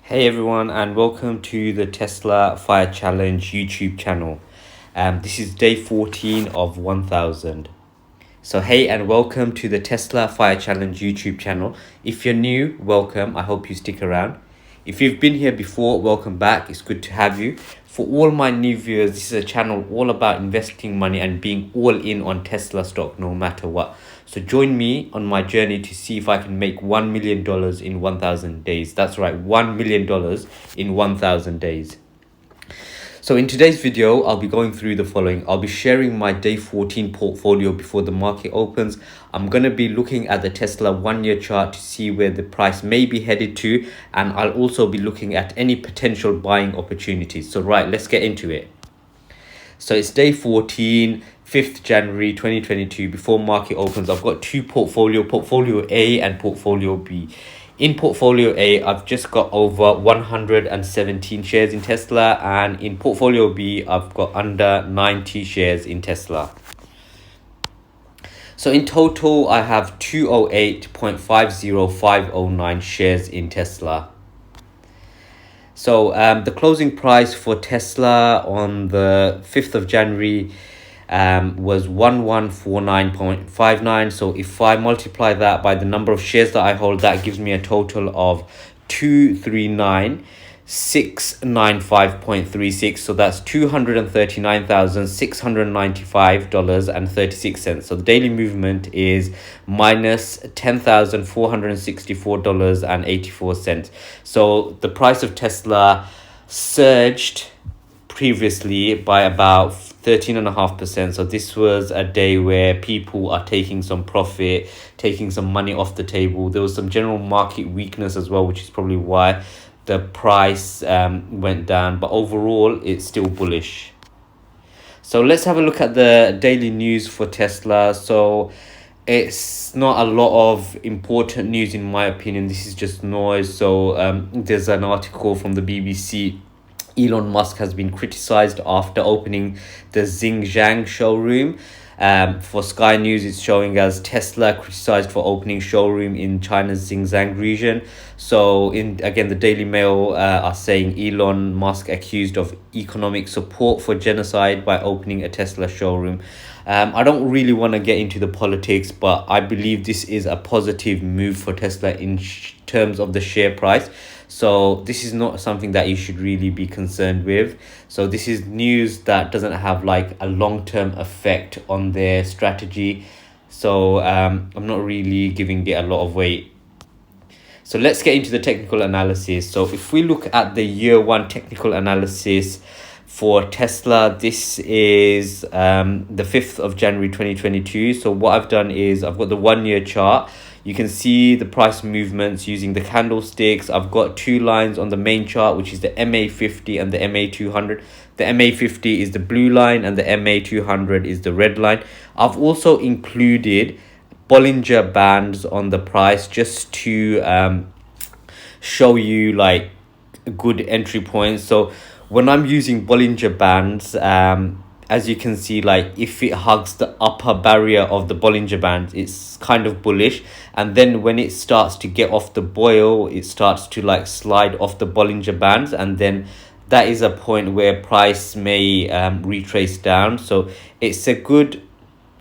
Hey everyone, and welcome to the Tesla Fire Challenge YouTube channel. This is day 14 of 1000. So hey, and welcome to the Tesla Fire Challenge YouTube channel. If you're new, welcome. I hope you stick around. If you've been here before, welcome back. It's good to have you. For all my new viewers, this is a channel all about investing money and being all in on Tesla stock no matter what. So join me on my journey to see if I can make $1 million in 1000 days. That's right, $1 million in 1000 days. So in today's video, I'll be going through the following. I'll be sharing my day 14 portfolio before the market opens. I'm going to be looking at the Tesla 1-year chart to see where the price may be headed to. And I'll also be looking at any potential buying opportunities. So right, let's get into it. So it's day 14, 5th January 2022. Before market opens, I've got two portfolio A and portfolio B. In portfolio A, I've just got over 117 shares in Tesla, and in portfolio B, I've got under 90 shares in Tesla. So in total, I have 208.50509 shares in Tesla. So the closing price for Tesla on the 5th of January was 1149.59. So if I multiply that by the number of shares that I hold, that gives me a total of 239,695.36. So that's $239,695.36. So the daily movement is minus $10,464.84. So the price of Tesla surged previously by about 13.5%. So this was a day where people are taking some profit, taking some money off the table. There was some general market weakness as well, which is probably why the price went down, but overall it's still bullish. So let's have a look at the daily news for Tesla. So it's not a lot of important news in my opinion. This is just noise. So there's an article from the BBC. Elon Musk has been criticized after opening the Xinjiang showroom. For Sky News, it's showing as Tesla criticized for opening showroom in China's Xinjiang region. So again, the Daily Mail are saying Elon Musk accused of economic support for genocide by opening a Tesla showroom. I don't really want to get into the politics, but I believe this is a positive move for Tesla in terms of the share price. So this is not something that you should really be concerned with. So this is news that doesn't have like a long-term effect on their strategy. So I'm not really giving it a lot of weight. So let's get into the technical analysis. So if we look at the year one technical analysis for Tesla, this is the 5th of January 2022. So what I've done is I've got the 1-year chart. You can see the price movements using the candlesticks. I've got two lines on the main chart, which is the MA50 and the MA200. The MA50 is the blue line and the MA200 is the red line. I've also included Bollinger bands on the price just to show you like good entry points. So when I'm using Bollinger bands, as you can see, like if it hugs the upper barrier of the Bollinger Band, it's kind of bullish. And then when it starts to get off the boil, it starts to like slide off the Bollinger Bands. And then that is a point where price may retrace down. So it's a good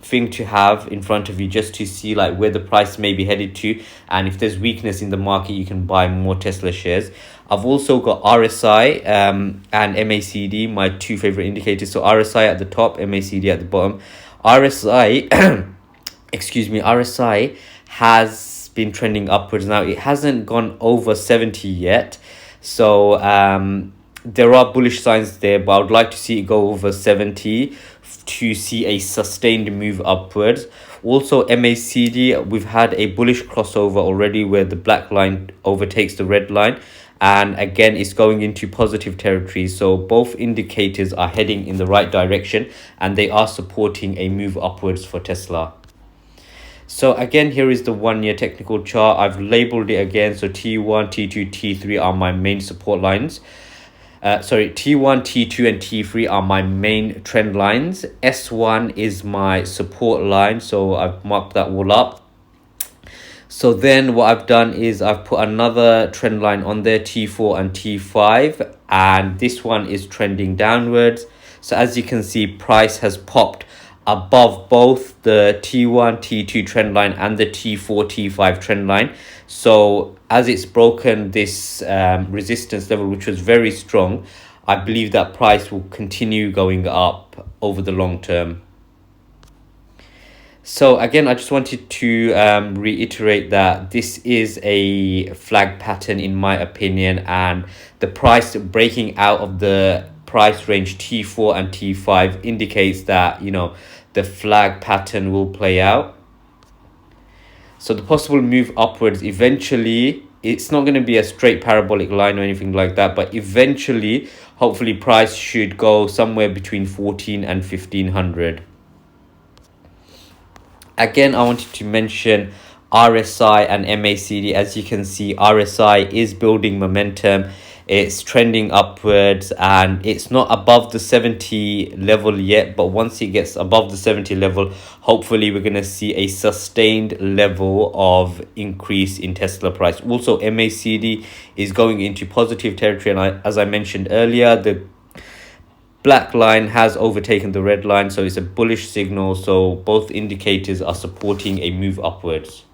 thing to have in front of you just to see like where the price may be headed to, and if there's weakness in the market you can buy more Tesla shares. I've also got RSI and MACD, my two favorite indicators. So RSI at the top, MACD at the bottom. RSI RSI has been trending upwards. Now it hasn't gone over 70 yet, so there are bullish signs there, but I would like to see it go over 70 to see a sustained move upwards. Also MACD, we've had a bullish crossover already where the black line overtakes the red line, and again it's going into positive territory. So both indicators are heading in the right direction and they are supporting a move upwards for Tesla. So again, here is the 1-year technical chart. I've labeled it again. So T1, T2, T3 are my main support lines. T1, T2 and T3 are my main trend lines. S1 is my support line, so I've marked that all up. So then what I've done is I've put another trend line on there, T4 and T5, and this one is trending downwards. So as you can see, price has popped above both the T1, T2 trend line and the T4, T5 trend line. So as it's broken this resistance level, which was very strong, I believe that price will continue going up over the long term. So again, I just wanted to reiterate that this is a flag pattern in my opinion, and the price breaking out of the price range T4 and T5 indicates that, you know, the flag pattern will play out. So the possible move upwards eventually, it's not going to be a straight parabolic line or anything like that, but eventually, hopefully price should go somewhere between 14 and 1500. Again, I wanted to mention RSI and MACD. As you can see, RSI is building momentum. It's trending upwards and it's not above the 70 level yet, but once it gets above the 70 level, hopefully we're going to see a sustained level of increase in Tesla price. Also, MACD is going into positive territory, and as I mentioned earlier, the black line has overtaken the red line, so it's a bullish signal. So both indicators are supporting a move upwards.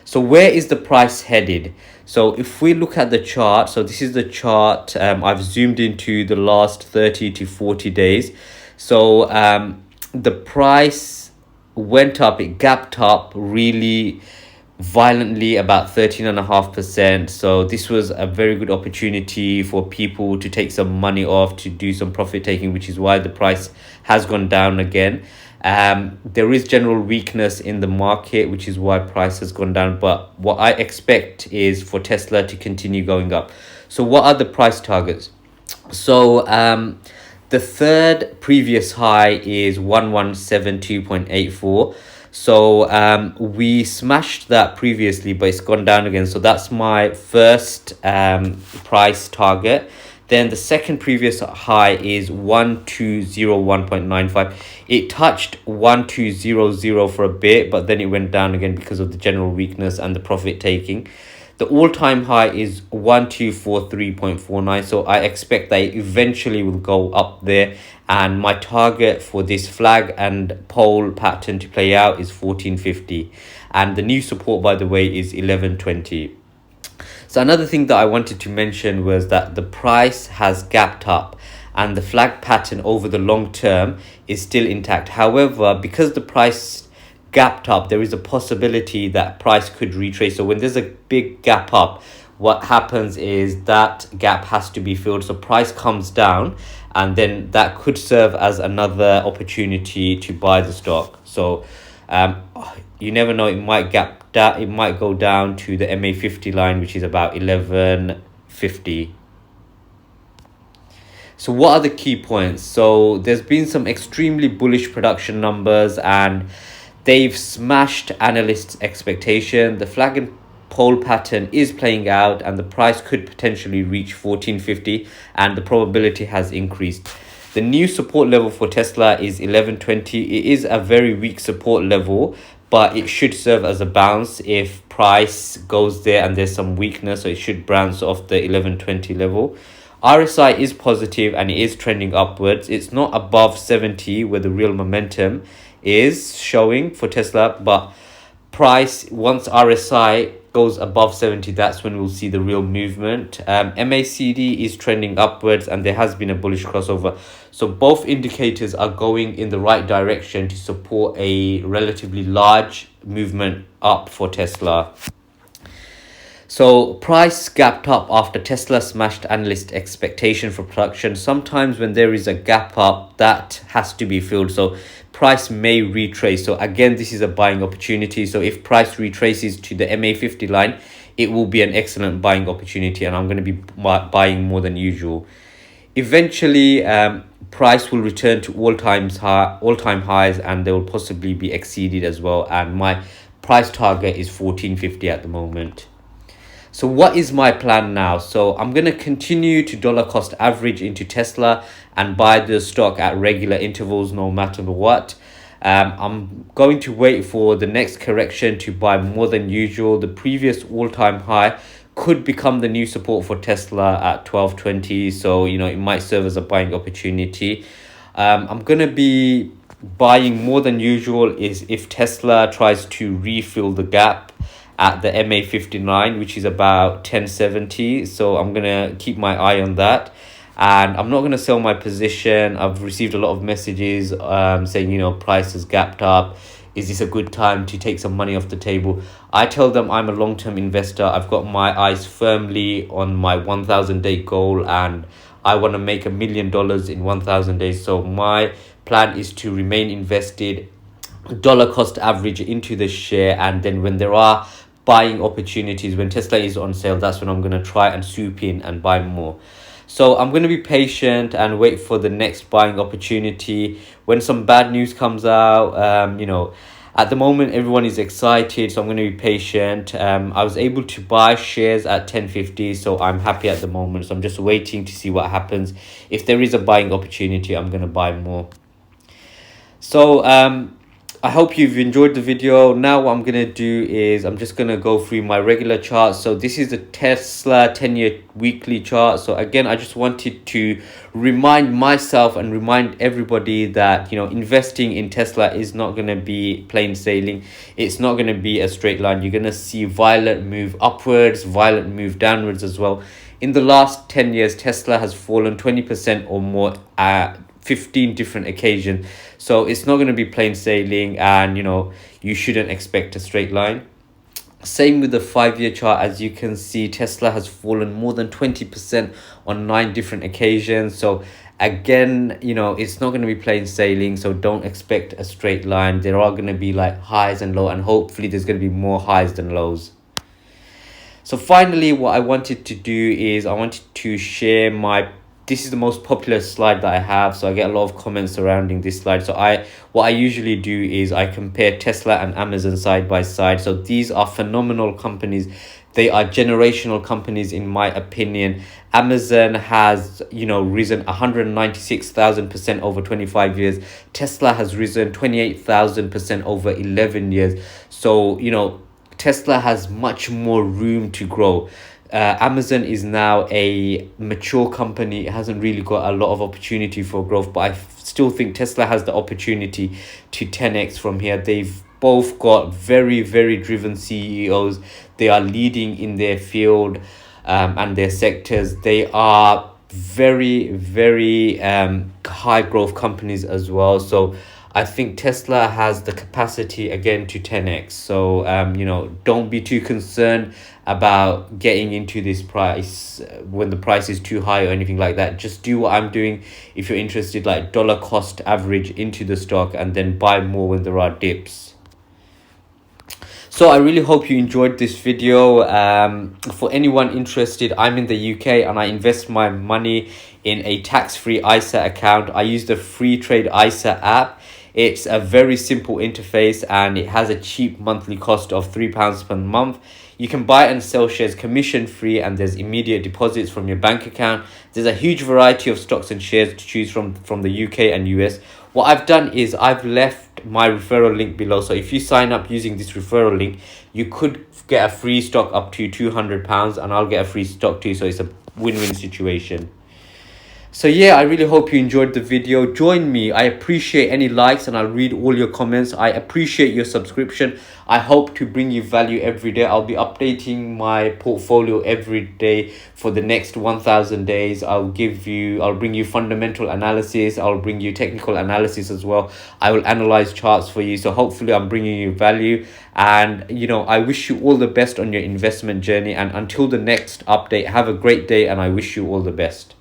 So where is the price headed? So if we look at the chart, so this is the chart, I've zoomed into the last 30 to 40 days. So the price went up, it gapped up really violently, about 13.5%. So this was a very good opportunity for people to take some money off, to do some profit taking, which is why the price has gone down again. There is general weakness in the market, which is why price has gone down, but what I expect is for Tesla to continue going up. So what are the price targets? So the third previous high is 1172.84. So we smashed that previously, but it's gone down again. So that's my first price target. Then the second previous high is 1201.95. It touched 1200 for a bit, but then it went down again because of the general weakness and the profit taking. The all-time high is 1243.49. So I expect that it eventually will go up there. And my target for this flag and pole pattern to play out is 1450. And the new support, by the way, is 1120. So another thing that I wanted to mention was that the price has gapped up and the flag pattern over the long term is still intact. However, because the price gapped up, there is a possibility that price could retrace. So when there's a big gap up, what happens is that gap has to be filled. So price comes down, and then that could serve as another opportunity to buy the stock. So you never know, it might gap down, it might go down to the MA50 line, which is about 1150. So what are the key points? So there's been some extremely bullish production numbers and they've smashed analysts' expectation. The flag and pole pattern is playing out and the price could potentially reach 1450 and the probability has increased. The new support level for Tesla is 1120. It is a very weak support level, but it should serve as a bounce if price goes there and there's some weakness, so it should bounce off the 1120 level. RSI is positive and it is trending upwards. It's not above 70 where the real momentum is showing for Tesla, but price, once RSI goes above 70, that's when we'll see the real movement. MACD is trending upwards and there has been a bullish crossover. So both indicators are going in the right direction to support a relatively large movement up for Tesla. So price gapped up after Tesla smashed analyst expectation for production. Sometimes when there is a gap up, that has to be filled. So price may retrace. So again, this is a buying opportunity. So if price retraces to the MA50 line, it will be an excellent buying opportunity and I'm going to be buying more than usual. Eventually, price will return to all-time highs and they will possibly be exceeded as well. And my price target is 1450 at the moment. So what is my plan now? So I'm going to continue to dollar cost average into Tesla and buy the stock at regular intervals no matter what. I'm going to wait for the next correction to buy more than usual. The previous all-time high could become the new support for Tesla at 1220, so it might serve as a buying opportunity. I'm gonna be buying more than usual is if Tesla tries to refill the gap at the MA59, which is about 1070. So I'm gonna keep my eye on that, and I'm not gonna sell my position. I've received a lot of messages saying price has gapped up. Is this a good time to take some money off the table? I tell them I'm a long-term investor. I've got my eyes firmly on my 1,000-day goal, and I want to make $1 million in 1,000 days. So my plan is to remain invested, dollar cost average into the share, and then when there are buying opportunities, when Tesla is on sale, that's when I'm going to try and swoop in and buy more. So I'm going to be patient and wait for the next buying opportunity. When some bad news comes out, at the moment everyone is excited, so I'm going to be patient. I was able to buy shares at 1050, so I'm happy at the moment. So I'm just waiting to see what happens. If there is a buying opportunity, I'm going to buy more. So I hope you've enjoyed the video. Now what I'm going to do is I'm just going to go through my regular chart. So this is the Tesla 10-year weekly chart. So again, I just wanted to remind myself and remind everybody that investing in Tesla is not going to be plain sailing. It's not going to be a straight line. You're going to see violent move upwards, violent move downwards as well. In the last 10 years, Tesla has fallen 20% or more at 15 different occasions. So it's not going to be plain sailing, and you shouldn't expect a straight line. Same with the 5-year chart. As you can see, Tesla has fallen more than 20% on 9 different occasions. So again, it's not going to be plain sailing, so don't expect a straight line. There are going to be like highs and lows, and hopefully there's going to be more highs than lows. So finally, what I wanted to do is I wanted to share this is the most popular slide that I have, so I get a lot of comments surrounding this slide. So what I usually do is I compare Tesla and Amazon side by side. So these are phenomenal companies. They are generational companies in my opinion. Amazon has risen 196,000% over 25 years. Tesla has risen 28,000% over 11 years. So Tesla has much more room to grow. Amazon is now a mature company. It hasn't really got a lot of opportunity for growth, but I still think Tesla has the opportunity to 10x from here. They've both got very, very driven CEOs. They are leading in their field and their sectors. They are very, very high growth companies as well. So I think Tesla has the capacity again to 10x. So don't be too concerned about getting into this price when the price is too high or anything like that. Just do what I'm doing if you're interested, like dollar cost average into the stock and then buy more when there are dips. So I really hope you enjoyed this video. For anyone interested, I'm in the UK and I invest my money in a tax-free ISA account. I use the free trade ISA app. It's a very simple interface and it has a cheap monthly cost of £3 per month. You can buy and sell shares commission free, and there's immediate deposits from your bank account. There's a huge variety of stocks and shares to choose from the UK and US. What I've done is I've left my referral link below. So if you sign up using this referral link, you could get a free stock up to £200 and I'll get a free stock too. So it's a win-win situation. So yeah, I really hope you enjoyed the video. Join me. I appreciate any likes and I'll read all your comments. I appreciate your subscription. I hope to bring you value every day. I'll be updating my portfolio every day for the next 1,000 days. I'll bring you fundamental analysis. I'll bring you technical analysis as well. I will analyze charts for you. So hopefully I'm bringing you value. And I wish you all the best on your investment journey. And until the next update, have a great day and I wish you all the best.